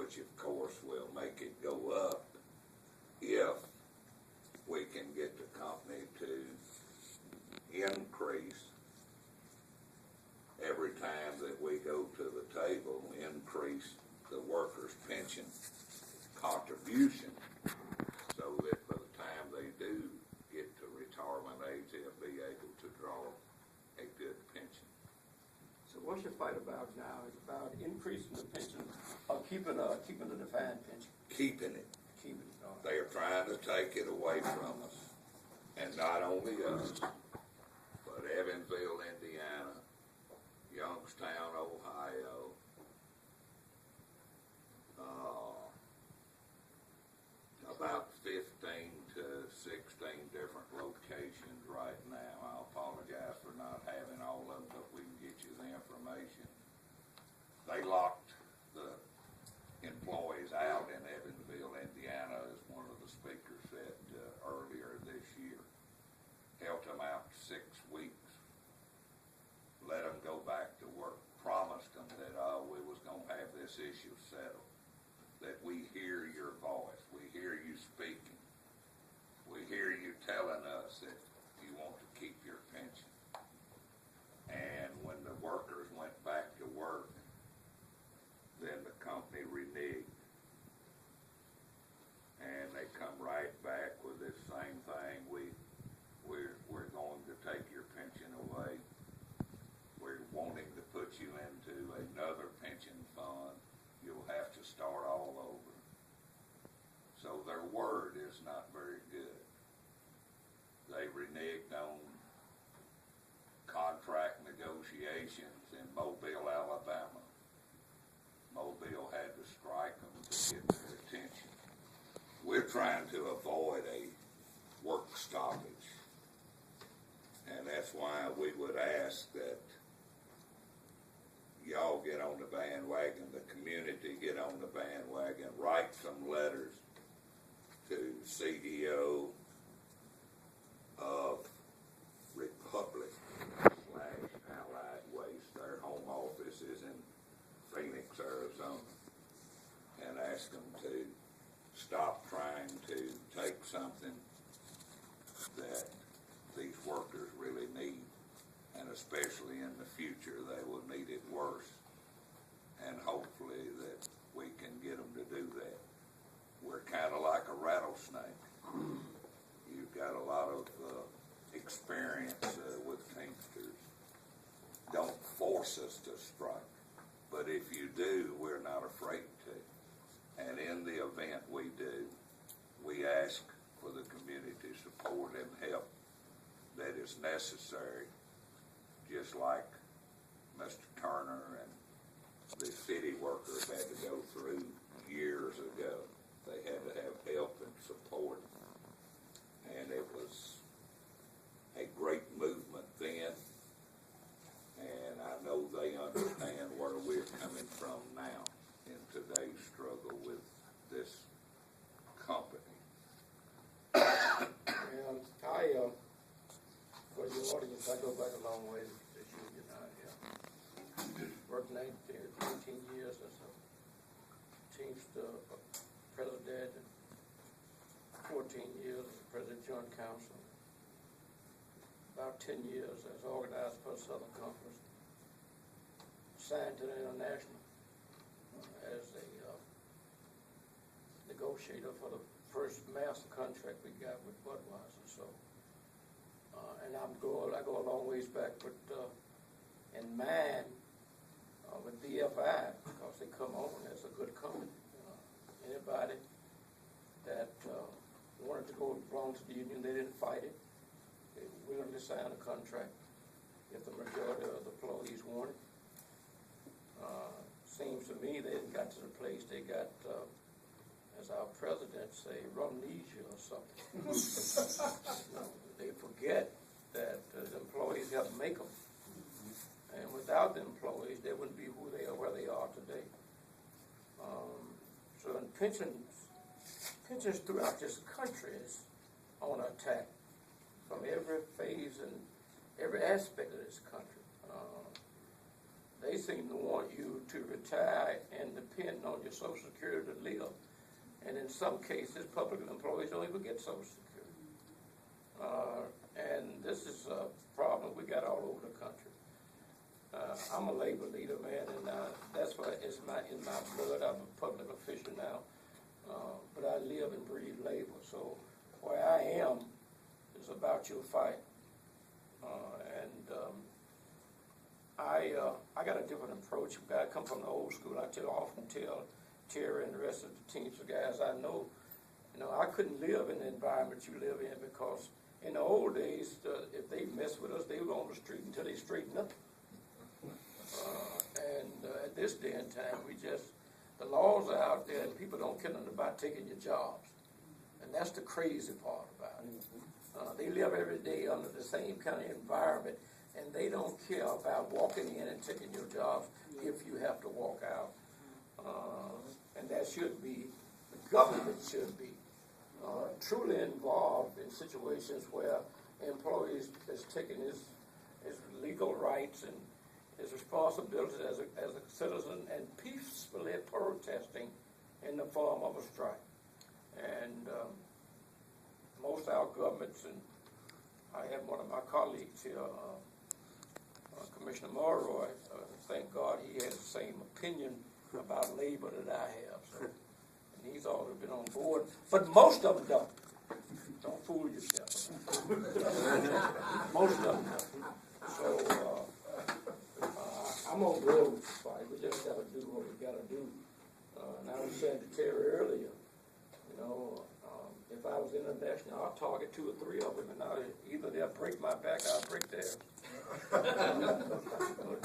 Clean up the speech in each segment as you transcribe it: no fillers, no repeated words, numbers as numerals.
which of course will make it go up if we can get the company to increase every time that we go to the table, increase the workers' pension contribution, so that by the time they do get to retirement age, they'll be able to draw a good pension. So what's your fight about now? Is about increasing the pension or keeping the defined pension? Keeping it. Keeping it. All right. They are trying to take it away from us. And not only us, but Evansville, Indiana, Youngstown, Ohio, about 15 to 16 different locations right now. I apologize for not having all of them, but we can get you the information. They locked the employees out in Evansville, Indiana, as one of the speakers said earlier this year. Held them out 6 weeks, let them go back to work, promised them that we was going to have this issue settled, that we hear your voice, we hear you speaking, we hear you telling us that you want to keep your pension. And when the workers went back to work, then the company reneged. And they come right back with this same thing. We're going to take your pension away. We're wanting to put you into another pension fund. You'll have to start all over. So their word is not very good. They reneged on contract negotiations in Mobile, Alabama. Mobile had to strike them to get their attention. We're trying to avoid a work stoppage. And that's why we would ask that y'all get on the bandwagon, the community get on the bandwagon, write some letters to CEO of Republic / Allied Waste. Their home office is in Phoenix, Arizona, and ask them to stop trying to take something that these workers really need, and especially in the future they will need it worse, and hopefully that we can get them to do that. We're kind of like a rattlesnake. You've got a lot of experience with Teamsters. Don't force us to strike, but if you do, we're not afraid to. And in the event we do, we ask for the community support and help that is necessary, just like Mr. Turner and the city workers had to go through years ago. They had to have help and support, and it was a great movement then, and I know they understand where we're coming from now in today's struggle with this company. And for your audience, I go back a long way as you know. Worked 18 years as a Teamster president, and 14 years as president joint council, about 10 years as organized for Southern Conference, signed to the International as a negotiator for the first master contract we got with Budweiser. So, and I go a long ways back, but in mine with BFI, because they come on as a good company. Anybody that wanted to belong to the union, they didn't fight it. They willingly signed a contract if the majority of the employees wanted. Seems to me they got to the place they got, as our president say, amnesia or something. They forget that the employees help make them. And without the employees, they wouldn't be who they are, where they are today. So in pensions throughout this country is on attack from every phase and every aspect of this country. they seem to want you to retire and depend on your Social Security to live. And in some cases, public employees don't even get Social Security. And this is a problem we got all over the country. I'm a labor leader, man, and that's why it's in my blood. I'm a public official now, but I live and breathe labor. So where I am is about your fight, I got a different approach. I come from the old school. I often tell Terry and the rest of the teams of guys I know, I couldn't live in the environment you live in, because in the old days, if they messed with us, they were on the street until they straightened up. At this day and time, the laws are out there, and people don't care nothing about taking your jobs. And that's the crazy part about it. They live every day under the same kind of environment, and they don't care about walking in and taking your jobs if you have to walk out. And that should be, the government should be truly involved in situations where employees is taking his legal rights and his responsibilities as a citizen and peacefully protesting in the form of a strike. And most of our governments, and I have one of my colleagues here, Commissioner Mulroy, thank God he has the same opinion about labor that I have. So, and he's always been on board, but most of them don't. Don't fool yourself. Most of them don't. So I'm on board with the fight. We just got to do what we got to do. And I was saying to Terry earlier, if I was international, I'll target 2 or 3 of them, and either they'll break my back, I'll break theirs.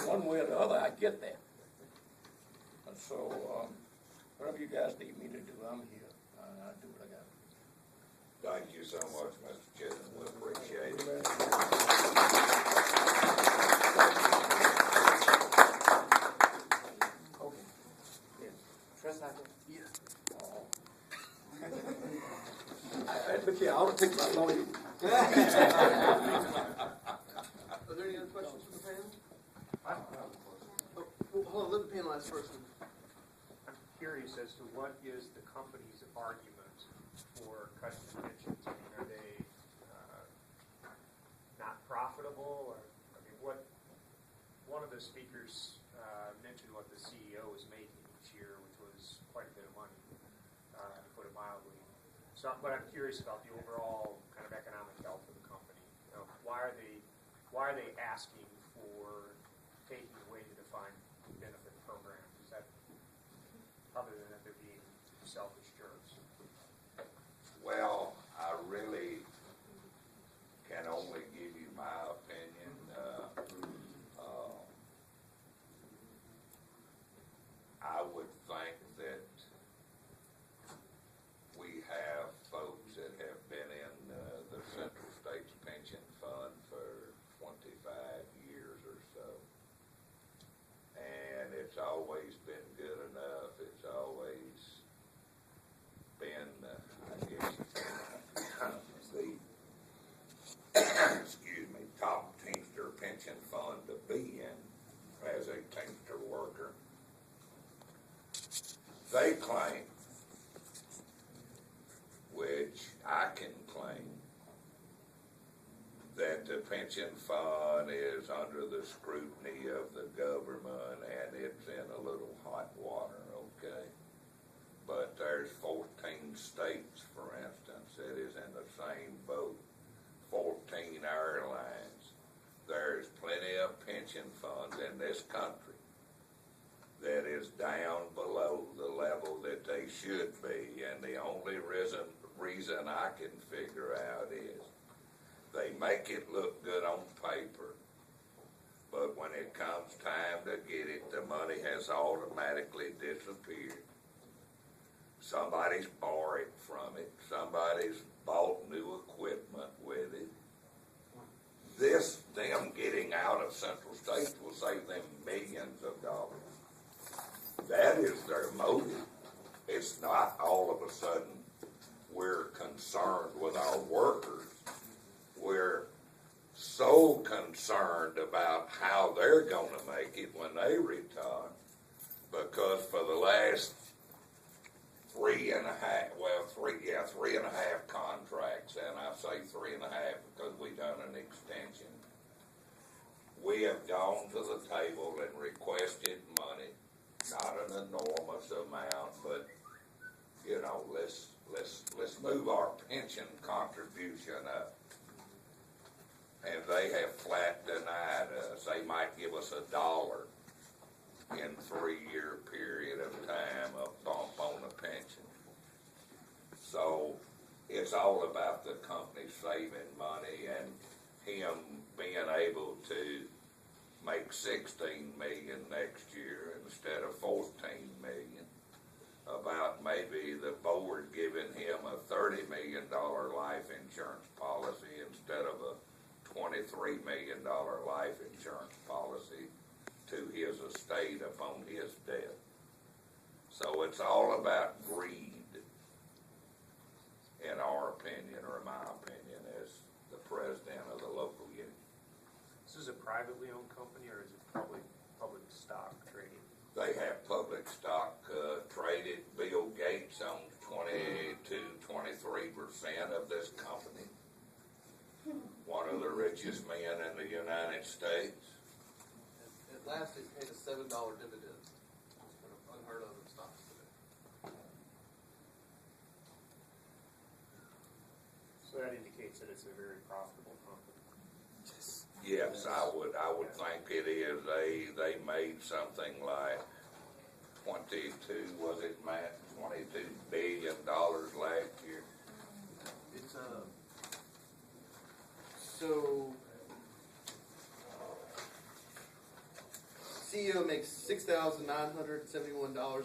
One way or the other, I get there. And so, whatever you guys need me to do, I'm here. I'll do what I got to do. Thank you so much, Mr. Chisholm. We appreciate it. Okay. Yeah. Trust not to. Yeah. But yeah, I ought to take my lawyer. Are there any other questions from the panel? I don't have a question. Oh, well, hold on, let the panel ask first. I'm curious as to what is the company's argument for cutting the pensions. I mean, are they not profitable? Or, one of the speakers mentioned what the CEO was making each year, which was quite a bit of money, to put it mildly. So, but I'm curious about the overall kind of economic health of the company. Why are they asking for taking away the defined benefit programs? Is that other than that they're being selfish jerks? Well, I really can only give you my opinion. I would think that we have folks that have been in the Central States Pension Fund for 25 years or so, and it's always been good enough. It's always been, I guess, the top Teamster pension fund to be in as a Teamster worker. They claim, which I can claim, that the pension fund is under the scrutiny of the government and it's in a little hot water, okay? But there's 14 states, for instance, that is in the same boat, 14 airlines. There's plenty of pension funds in this country that is down below the level that they should be, and the only reason I can figure out is they make it look good on paper, but when it comes time to get it, the money has automatically disappeared. Somebody's borrowed from it. Somebody's bought new equipment with it. Them getting out of Central States will save them millions of dollars. That is their motive. It's not all of a sudden we're concerned with our workers. We're so concerned concerned about how they're gonna make it when they retire. Because for the last 3.5 contracts, and I say 3.5 because we done an extension. We have gone to the table and requested money, not an enormous amount, but you know, let's move our pension contribution up. And they have flat denied us. They might give us $1 in 3-year period of time, a bump on the pension. So it's all about the company saving money and him being able to make 16 million next year instead of 14 million. About maybe the board giving him a $30 million life insurance policy instead of a $23 million life insurance policy to his estate upon his death. So it's all about greed, in our opinion, or my opinion, as the president of the local union. This is a privately owned company, or is it public stock trading? They have public stock traded. Bill Gates owns 22-23% of this company. One of the richest men in the United States. At last, they paid a $7 dividend. It's kind of unheard of in stocks today. So that indicates that it's a very profitable company. Yes, I would think it is. They made something like 22, was it, Matt? $22 billion last year. It's so CEO makes $6,971 an hour.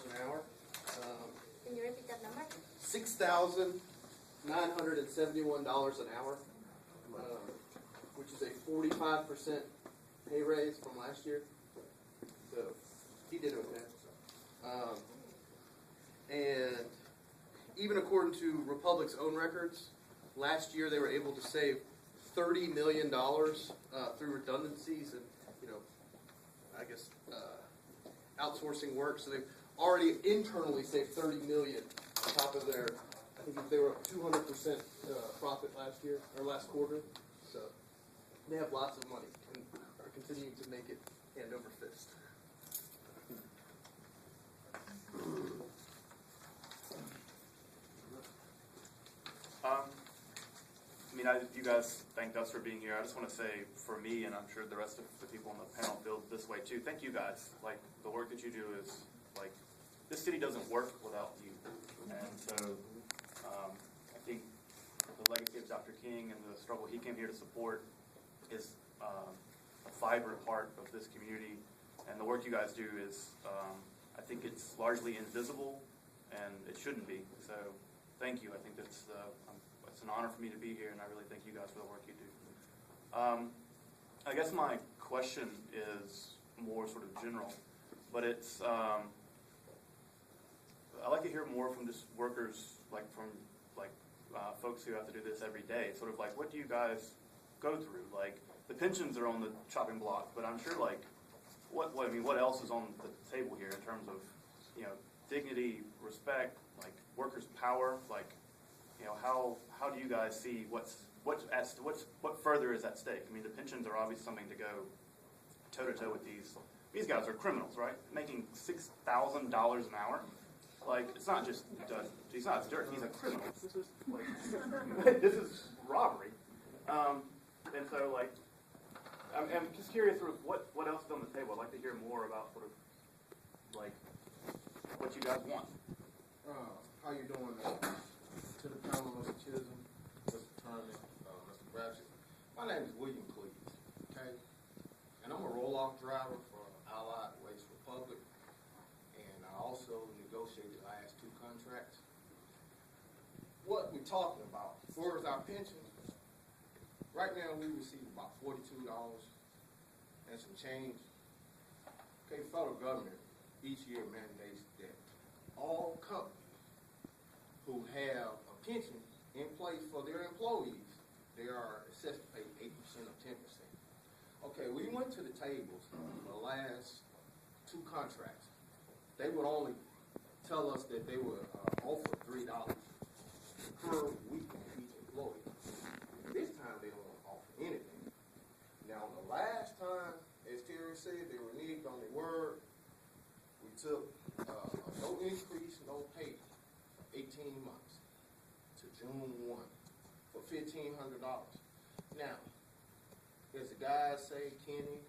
Can you repeat that number? $6,971 an hour, which is a 45% pay raise from last year. So he did okay. And even according to Republic's own records, last year they were able to save $30 million through redundancies and, I guess, outsourcing work. So they've already internally saved $30 million on top of their, I think they were up 200% profit last year, or last quarter. So they have lots of money and are continuing to make it hand over fist. You guys thanked us for being here. I just want to say, for me, and I'm sure the rest of the people on the panel feel this way too, thank you guys. Like, the work that you do is, like, this city doesn't work without you. And so, I think the legacy of Dr. King and the struggle he came here to support is a vibrant part of this community. And the work you guys do is, I think it's largely invisible, and it shouldn't be. So, thank you. I think that's it's an honor for me to be here, and I really thank you guys for the work you do. I guess my question is more sort of general, but it's I'd like to hear more from just workers, folks who have to do this every day. Sort of like, what do you guys go through? Like, the pensions are on the chopping block, but I'm sure what else is on the table here in terms of dignity, respect, like workers' power, like. How do you guys see what further is at stake? I mean, the pensions are obviously something to go toe to toe with these. These guys are criminals, right? Making $6,000 an hour. Like, it's not just he's not dirt. He's a criminal. This is this is robbery. And so, like, I'm just curious, sort of what else is on the table. I'd like to hear more about sort of like what you guys want. How you doing? To the panel, Mr. Chisholm, Mr. Turner, Mr. Bratchett. My name is William Cleese, okay? And I'm a roll-off driver for Allied Waste Republic, and I also negotiated the last 2 contracts. What we're talking about, as far as our pensions, right now we receive about $42 and some change. Okay, federal government each year mandates that all companies who have a pension in place for their employees, they are assessed to pay 8% or 10%. Okay, we went to the tables on the last 2 contracts. They would only tell us that they would offer $3 per week on each employee. This time they don't offer anything. Now, the last time, as Terry said, they reneged on their word. We took no increase, no pay, 18 months to June 1 for $1,500. Now, as the guys say, Kenny,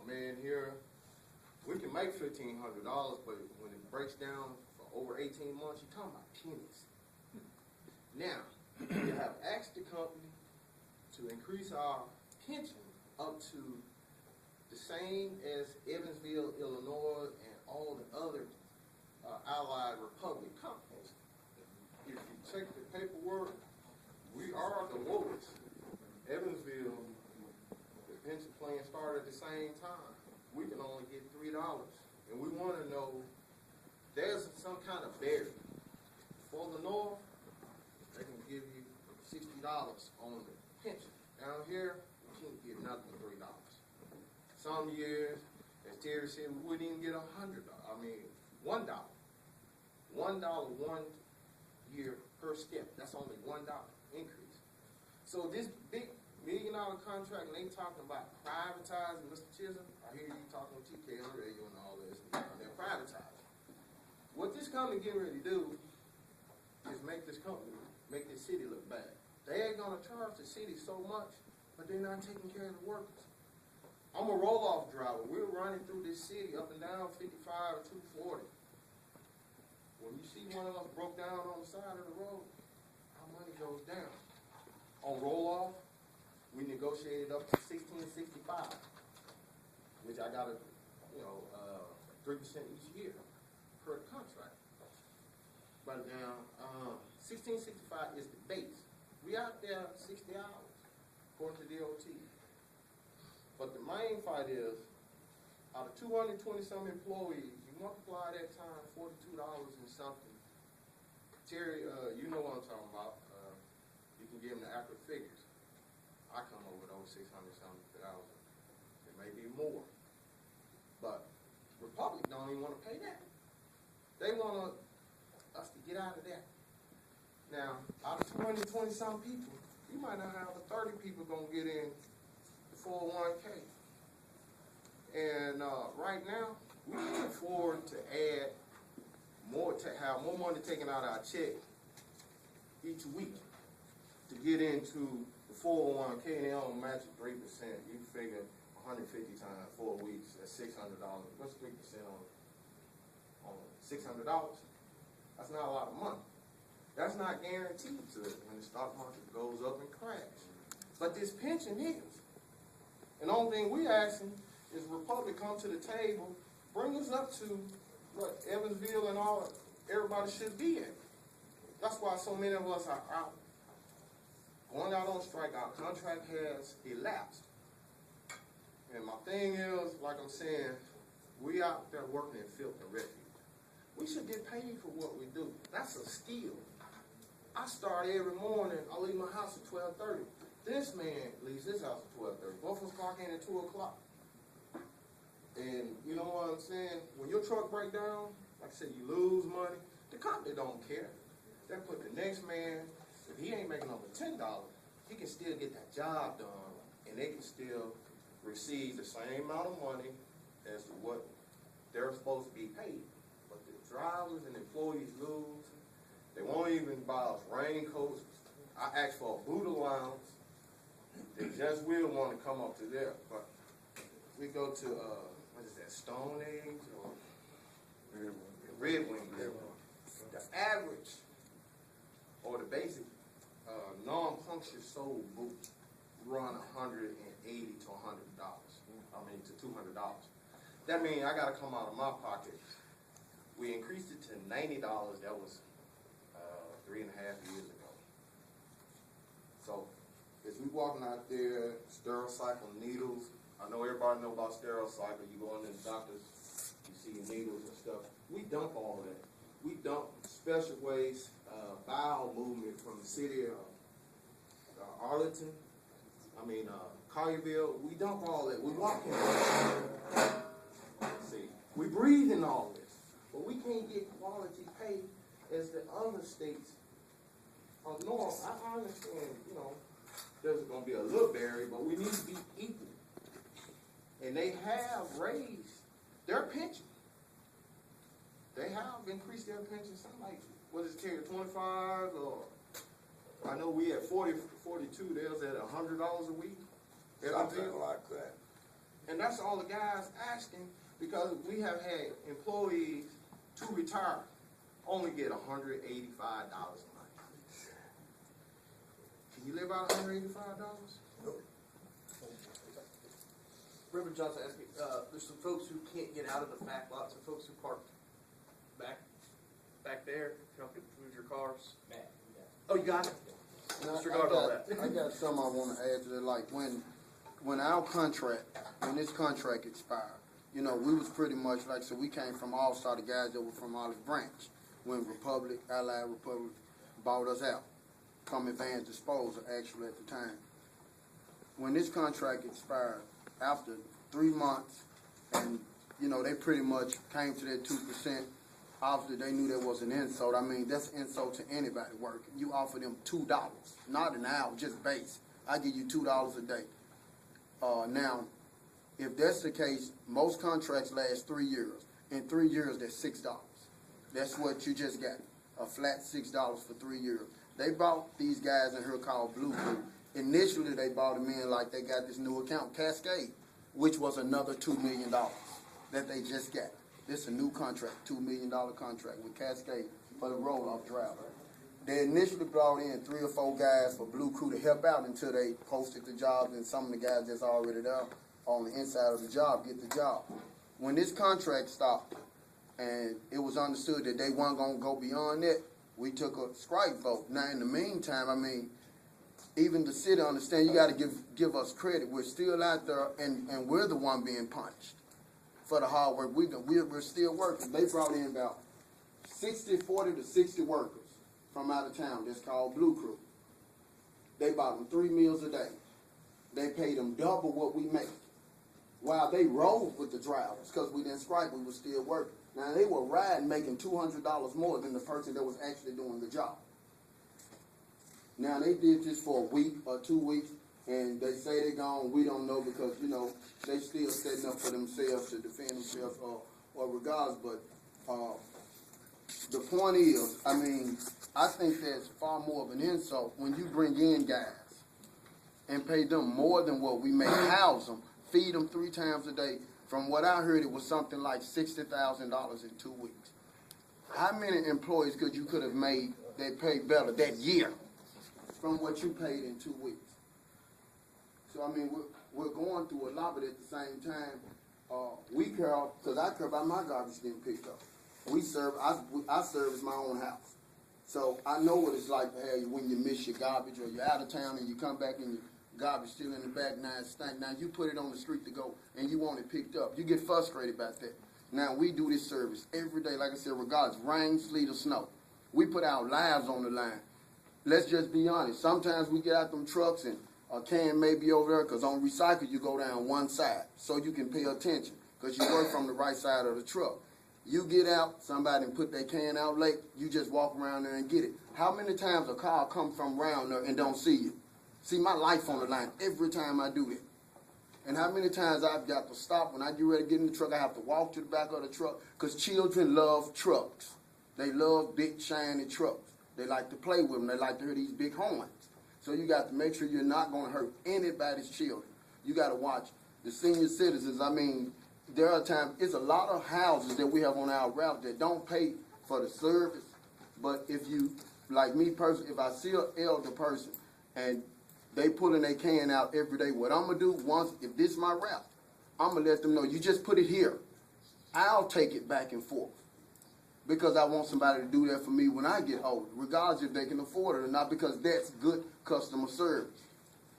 my man here, we can make $1,500, but when it breaks down for over 18 months, you're talking about pennies. Now, we have asked the company to increase our pension up to the same as Evansville, Illinois, and all the other allied republic companies. If you check the paperwork, we are the lowest. Evansville, the pension plan started at the same time. We can only get $3, and we want to know there's some kind of barrier. For the North, they can give you $60 on the pension. Down here, you can't get nothing but $3. Some years, as Terry said, we wouldn't even get $100. $1. $1 1 year per step. That's only $1 increase. So this big $1 million contract, and they talking about privatizing, Mr. Chisholm. I hear you talking with TK on the radio and all this. They're privatizing. What this company getting ready to do is make this city look bad. They ain't gonna charge the city so much, but they're not taking care of the workers. I'm a roll-off driver. We're running through this city up and down 55 and 240. When you see one of us broke down on the side of the road, our money goes down. On roll-off, we negotiated up to $16.65, which I got 3% each year per contract. But now, $16.65 is the base. We out there 60 hours, according to DOT. But the main fight is, out of 220-some employees, you multiply that times $42 and something. Terry, you know what I'm talking about. You can give them the accurate figures. I come over those 600-something thousand. It may be more. But Republic don't even want to pay that. They want us to get out of that. Now, out of 220-some people, you might not have 30 people going to get in the 401k. And right now, we can afford to add more, to have more money taken out of our check each week to get into the 401k, and they don't match it 3%. You figure 150 times 4 weeks, that's $600. What's 3% on $600? That's not a lot of money. That's not guaranteed to it when the stock market goes up and crashes. But this pension is. And the only thing we asking is Republic come to the table, bring us up to what Evansville and all everybody should be at. That's why so many of us are out. Going out on strike, our contract has elapsed. And my thing is, like I'm saying, we out there working in filth and refuse. We should get paid for what we do. That's a skill. I start every morning, I leave my house at 12:30. This man leaves his house at 12:30. Both of us clock in at 2 o'clock. And you know what I'm saying? When your truck break down, like I said, you lose money. The company don't care. They put the next man, if he ain't making over $10, he can still get that job done, and they can still receive the same amount of money as to what they're supposed to be paid. But the drivers and employees lose. They won't even buy us raincoats. I asked for a boot allowance. They just will want to come up to there. But we go to, what is that, Stone Age or Red Wing. The average or the basic non-puncture sole boot run $180 to $100. To $200. That means I got to come out of my pocket. We increased it to $90. That was 3.5 years ago. So, as we walking out there, sterile cycle needles. I know everybody know about sterile cycle. You go in the doctors, you see needles and stuff. We dump all that. We dump special waste, bowel movement from the city of Arlington Collierville, we dump all that. We walk in. See, we breathe in all this, but we can't get quality pay as the other states of north. I understand, there's going to be a little barrier, but we need to be equal. And they have raised their pension. They have increased their pension. Something like, what is it, 25 or I know we at 40, 42. They was at $100 a week. Something like that. And that's all the guys asking, because we have had employees to retire only get $185 a month. Can you live out $185? Nope. Reverend Johnson asked me, there's some folks who can't get out of the back lot, some folks who park back there, help you move your cars. Oh, you got it? Disregard all that. I got something I want to add to that. Like when our contract, when this contract expired, we was pretty much like, so we came from All-Star, the guys that were from Olive Branch, when Allied Republic bought us out from Advanced Disposal, actually, at the time. When this contract expired, after 3 months, and, they pretty much came to that 2%, obviously they knew there was an insult. I mean, that's an insult to anybody working. You offer them $2, not an hour, just base. I give you $2 a day. Now, if that's the case, most contracts last 3 years. In 3 years, that's $6. That's what you just got, a flat $6 for 3 years. They bought these guys in here called Blue Crew. Initially, they bought them in like they got this new account, Cascade, which was another $2 million that they just got. This is a new contract, $2 million contract with Cascade for the roll-off driver. They initially brought in 3 or 4 guys for Blue Crew to help out until they posted the jobs, and some of the guys that's already there on the inside of the job get the job. When this contract stopped and it was understood that they weren't going to go beyond that, we took a strike vote. Now, in the meantime, I mean, even the city understand you got to give us credit. We're still out there, and we're the one being punished for the hard work we do. We're still working. They brought in about 40 to 60 workers from out of town. That's called Blue Crew. They bought them 3 meals a day. They paid them double what we make. While they rode with the drivers, because we didn't strike, we were still working. Now, they were riding, making $200 more than the person that was actually doing the job. Now, they did this for a week or 2 weeks, and they say they're gone. We don't know because, they still setting up for themselves to defend themselves or regardless. But the point is, I mean, I think that's far more of an insult when you bring in guys and pay them more than what we may house them, feed them 3 times a day. From what I heard, it was something like $60,000 in 2 weeks. How many employees could have made that paid better that year from what you paid in 2 weeks? So, I mean, we're going through a lot, but at the same time, we care, because I care about my garbage getting picked up. I service my own house. So I know what it's like to have when you miss your garbage or you're out of town and you come back and your garbage still in the back, now it stank. Now you put it on the street to go and you want it picked up. You get frustrated about that. Now we do this service every day, like I said, regardless, rain, sleet, or snow. We put our lives on the line. Let's just be honest. Sometimes we get out them trucks and a can may be over there, because on recycle you go down one side so you can pay attention because you work from the right side of the truck. You get out, somebody put their can out late, you just walk around there and get it. How many times a car come from around there and don't see you? See, my life on the line every time I do it. And how many times I've got to stop when I get ready to get in the truck, I have to walk to the back of the truck, because children love trucks. They love big, shiny trucks. They like to play with them. They like to hear these big horns. So you got to make sure you're not going to hurt anybody's children. You got to watch the senior citizens. I mean, there are times, it's a lot of houses that we have on our route that don't pay for the service. But if you, like me personally, if I see an elder person and they pulling their can out every day, what I'm going to do, if this is my route, I'm going to let them know, you just put it here. I'll take it back and forth, because I want somebody to do that for me when I get older, regardless if they can afford it or not, because that's good customer service.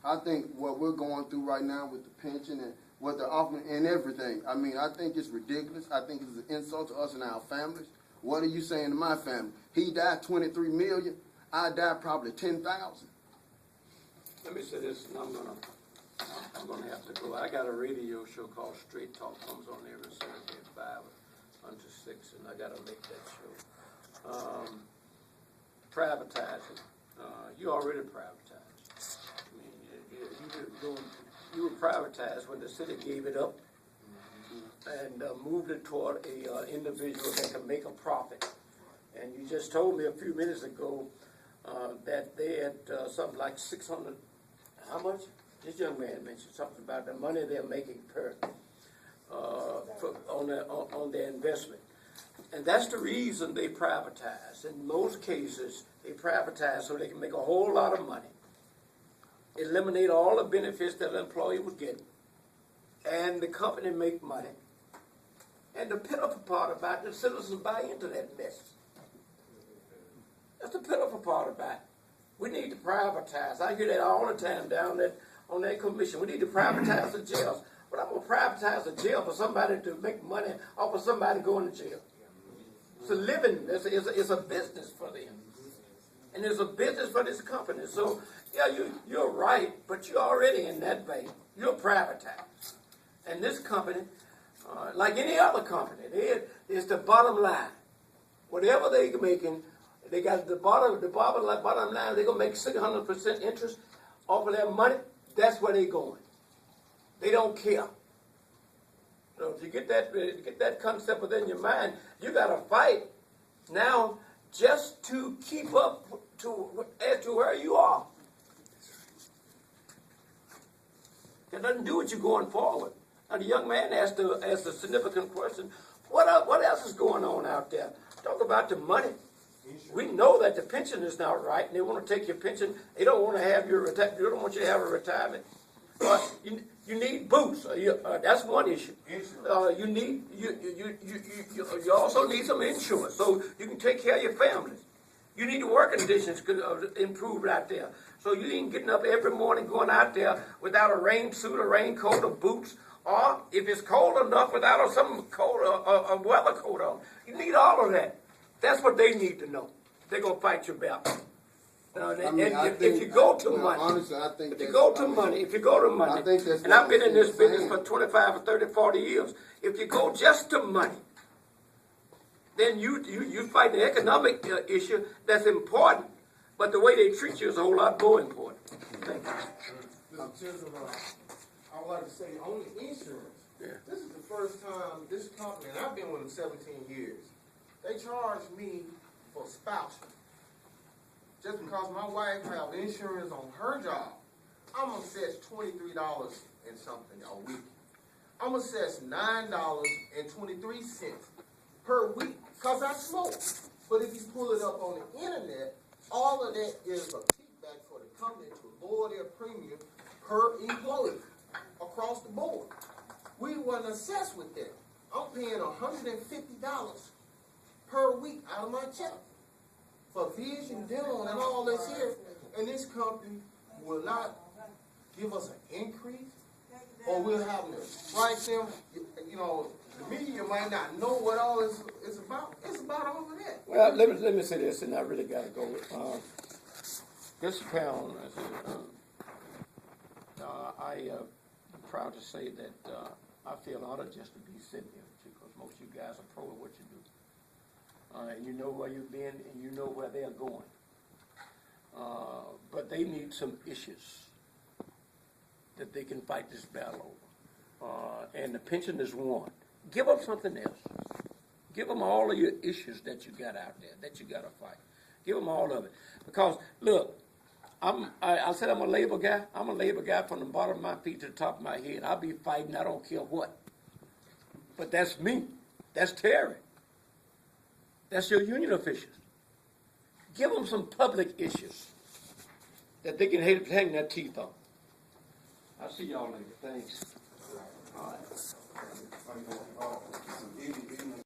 I think what we're going through right now with the pension and what they're offering and everything, I mean, I think it's ridiculous. I think it's an insult to us and our families. What are you saying to my family? He died $23 million. I died probably $10,000. Let me say this, and I'm going to I'm gonna have to go. I got a radio show called Straight Talk, comes on every Saturday at 5 until 6, and I gotta make that show. Privatizing. You already privatized. I mean, you were privatized when the city gave it up and moved it toward a individual that can make a profit. And you just told me a few minutes ago that they had something like 600. How much? This young man mentioned something about the money they're making per on their investment. And that's the reason they privatize. In most cases, they privatize so they can make a whole lot of money, eliminate all the benefits that an employee would get, and the company make money. And the pitiful part about it, the citizens buy into that mess. That's the pitiful part about it. We need to privatize. I hear that all the time down there on that commission. We need to privatize the jails. But I'm going to privatize the jail for somebody to make money off of somebody going to jail. It's a living, it's a business for them. And it's a business for this company. So, yeah, you're right, but you're already in that vein. You're privatized. And this company, like any other company, it's the bottom line. Whatever they're making, they got the bottom line, they're going to make 600% interest off of their money. That's where they're going. They don't care. So if you get that concept within your mind, you got to fight now just to keep up as to where you are. It doesn't do what you're going forward. Now the young man asked a significant question. What else is going on out there? Talk about the money. We know that the pension is not right, and they want to take your pension. They don't want to have your they don't want you to have a retirement. You need boots. That's one issue. You also need some insurance so you can take care of your families. You need the work conditions improved out there. So you ain't getting up every morning going out there without a rain suit, a raincoat, or boots, or if it's cold enough, without some coat a weather coat on. You need all of that. That's what they need to know. They're gonna fight your battle. If you go to money, honestly, I think if you go to money, and I've been in this business for 25 or 30, 40 years, if you go just to money, then you fight the economic issue that's important, but the way they treat you is a whole lot more important. Thank you. I would like to say on the insurance, this is the first time this company, and I've been with them 17 years, they charged me for spousal. Just because my wife have insurance on her job, I'm assessed $23 and something a week. I'm assessed $9.23 per week because I smoke. But if you pull it up on the internet, all of that is a kickback for the company to lower their premium per employee across the board. We weren't assessed with that. I'm paying $150 per week out of my check for vision, dental, and all this here, and this company will not give us an increase, or we'll have to write them, the media might not know what all this is about. It's about all of that. Well, let me say this, and I really got to go. This panel, I'm proud to say that I feel honored just to be sitting here with you, because most of you guys are pro at what you do. And you know where you've been, and you know where they're going. But they need some issues that they can fight this battle over. And the pension is one. Give them something else. Give them all of your issues that you got out there, that you got to fight. Give them all of it. Because, look, I said I'm a labor guy. I'm a labor guy from the bottom of my feet to the top of my head. I'll be fighting, I don't care what. But that's me. That's Terry. That's your union officials. Give them some public issues that they can hang their teeth on. I'll see y'all later. Thanks. All right.